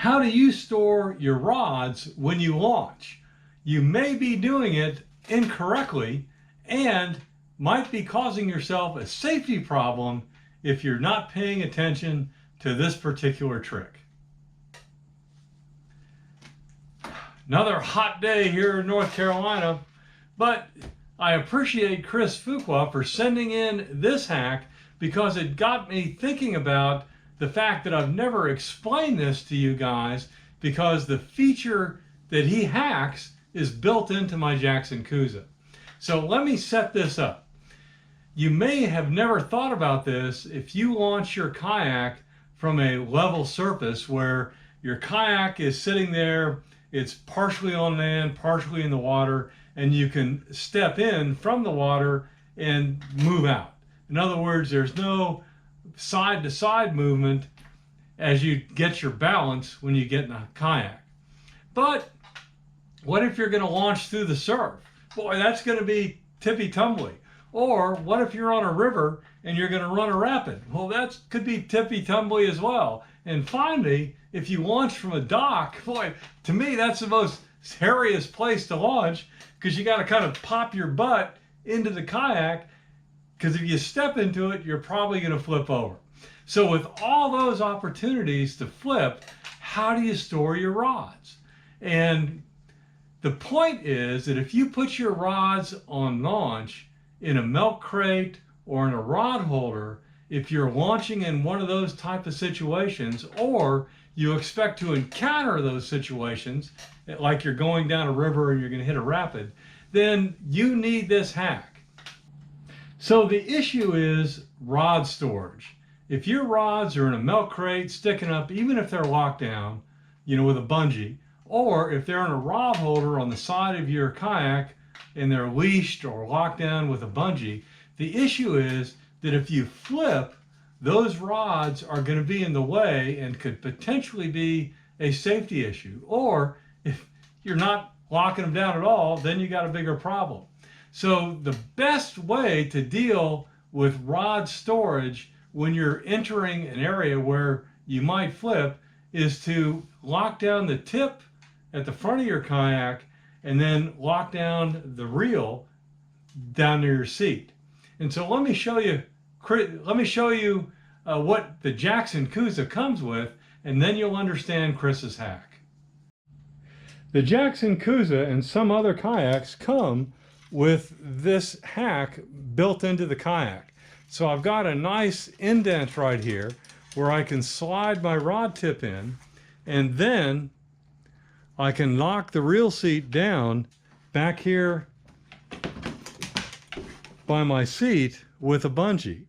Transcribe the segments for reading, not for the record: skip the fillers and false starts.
How do you store your rods when you launch? You may be doing it incorrectly and might be causing yourself a safety problem if you're not paying attention to this particular trick. Another hot day here in North Carolina, but I appreciate Chris Fuqua for sending in this hack because it got me thinking about the fact that I've never explained this to you guys, because the feature that he hacks is built into my Jackson Coosa. So let me set this up. You may have never thought about this if you launch your kayak from a level surface where your kayak is sitting there, it's partially on land, partially in the water, and you can step in from the water and move out. In other words, there's no side-to-side movement as you get your balance when you get in a kayak. But what if you're going to launch through the surf? Boy, that's going to be tippy-tumbly. Or what if you're on a river and you're going to run a rapid? Well, that could be tippy-tumbly as well. And finally, if you launch from a dock, boy, to me, that's the most hairiest place to launch, because you got to kind of pop your butt into the kayak, because if you step into it, you're probably going to flip over. So with all those opportunities to flip, how do you store your rods? And the point is that if you put your rods on launch in a milk crate or in a rod holder, if you're launching in one of those type of situations, or you expect to encounter those situations, like you're going down a river and you're going to hit a rapid, then you need this hack. So the issue is rod storage. If your rods are in a milk crate sticking up, even if they're locked down, with a bungee, or if they're in a rod holder on the side of your kayak and they're leashed or locked down with a bungee, the issue is that if you flip, those rods are going to be in the way and could potentially be a safety issue. Or if you're not locking them down at all, then you got a bigger problem. So the best way to deal with rod storage when you're entering an area where you might flip is to lock down the tip at the front of your kayak and then lock down the reel down near your seat. And so let me show you what the Jackson Coosa comes with, and then you'll understand Chris's hack. The Jackson Coosa and some other kayaks come with this hack built into the kayak. So I've got a nice indent right here where I can slide my rod tip in, and then I can lock the reel seat down back here by my seat with a bungee.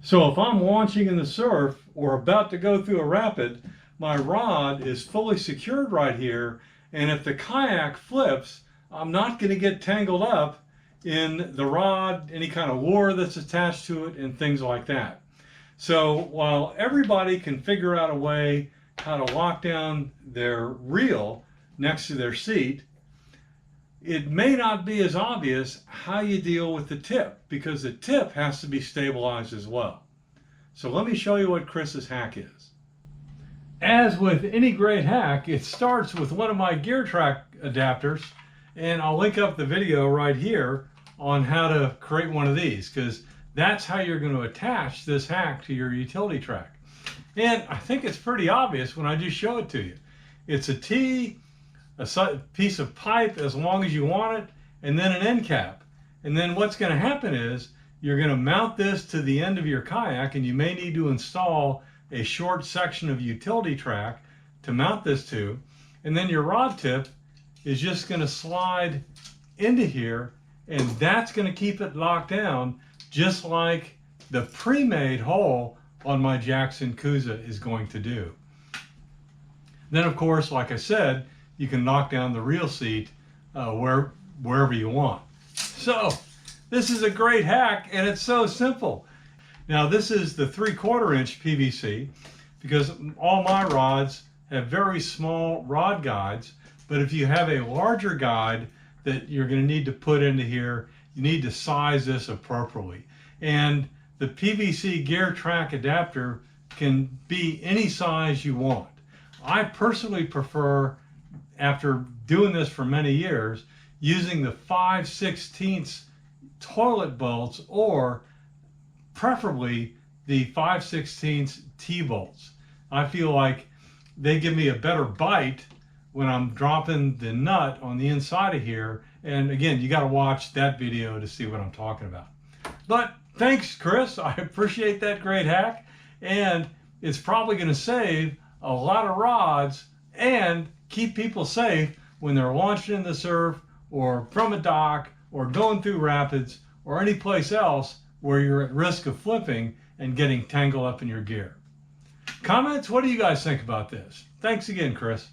So if I'm launching in the surf or about to go through a rapid, my rod is fully secured right here, and if the kayak flips, I'm not going to get tangled up in the rod, any kind of lure that's attached to it, and things like that. So while everybody can figure out a way how to lock down their reel next to their seat, it may not be as obvious how you deal with the tip, because the tip has to be stabilized as well. So let me show you what Chris's hack is. As with any great hack, it starts with one of my gear track adapters, and I'll link up the video right here on how to create one of these, because that's how you're going to attach this hack to your utility track. And I think it's pretty obvious when I just show it to you. It's a T, a piece of pipe as long as you want it, and then an end cap. And then what's going to happen is you're going to mount this to the end of your kayak, and you may need to install a short section of utility track to mount this to. And then your rod tip is just going to slide into here, and that's going to keep it locked down, just like the pre-made hole on my Jackson Coosa is going to do. Then, of course, like I said, you can lock down the reel seat wherever you want. So this is a great hack, and it's so simple. Now, this is the 3/4 inch PVC, because all my rods have very small rod guides. But if you have a larger guide that you're going to need to put into here, you need to size this appropriately. And the PVC gear track adapter can be any size you want. I personally prefer, after doing this for many years, using the 5/16 toilet bolts, or preferably the 5/16 T-bolts. I feel like they give me a better bite when I'm dropping the nut on the inside of here. And again, you got to watch that video to see what I'm talking about. But thanks, Chris. I appreciate that great hack. And it's probably going to save a lot of rods and keep people safe when they're launching in the surf or from a dock or going through rapids or any place else where you're at risk of flipping and getting tangled up in your gear. Comments? What do you guys think about this? Thanks again, Chris.